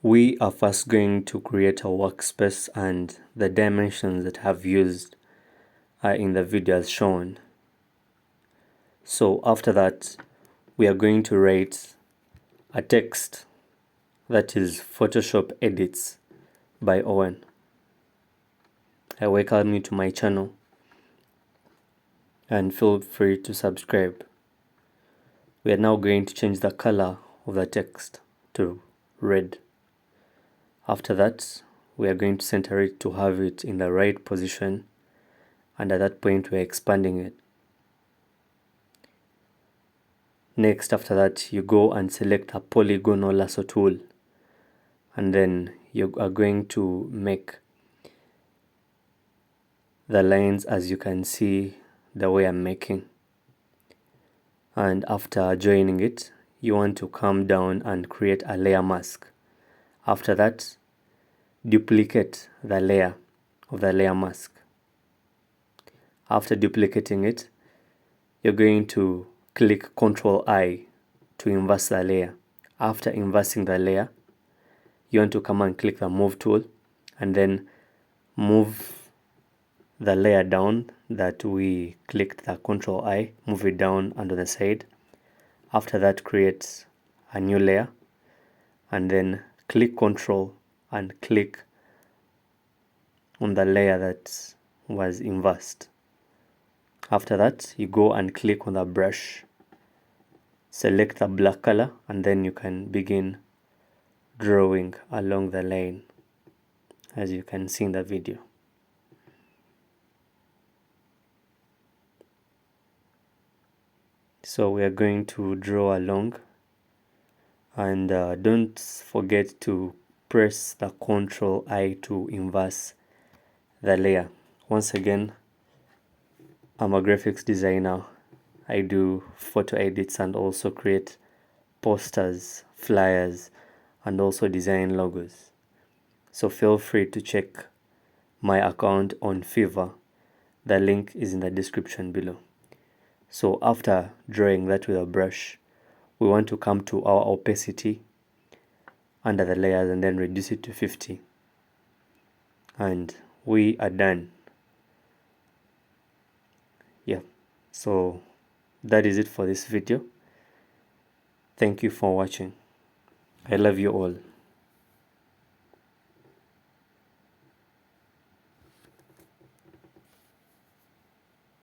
We are first going to create a workspace, and the dimensions that I've used are in the video as shown. So after that, we are going to write a text that is Photoshop Edits by Owen. I welcome you to my channel and feel free to subscribe. We are now going to change the color of the text to red. After that, we are going to center it to have it in the right position, and at that point we are expanding it. Next, after that, you go and select a polygonal lasso tool, and then you are going to make the lines as you can see the way I'm making. And after joining it, you want to come down and create a layer mask. After that, duplicate the layer of the layer mask. After duplicating it, you're going to click Ctrl I to inverse the layer. After inversing the layer, you want to come and click the move tool and then move the layer down that we clicked the Ctrl I, move it down onto the side. After that, create a new layer and then click Ctrl and click on the layer that was inversed. After that, you go and click on the brush, select the black color, and then you can begin drawing along the line as you can see in the video. So we are going to draw along, and don't forget to press the Ctrl I to inverse the layer. Once again, I'm a graphics designer. I do photo edits and also create posters, flyers, and also design logos. So feel free to check my account on FIVERR. The link is in the description below. So after drawing that with a brush, we want to come to our opacity under the layers and then reduce it to 50. And we are done. Yeah, so that is it for this video. Thank you for watching. I love you all.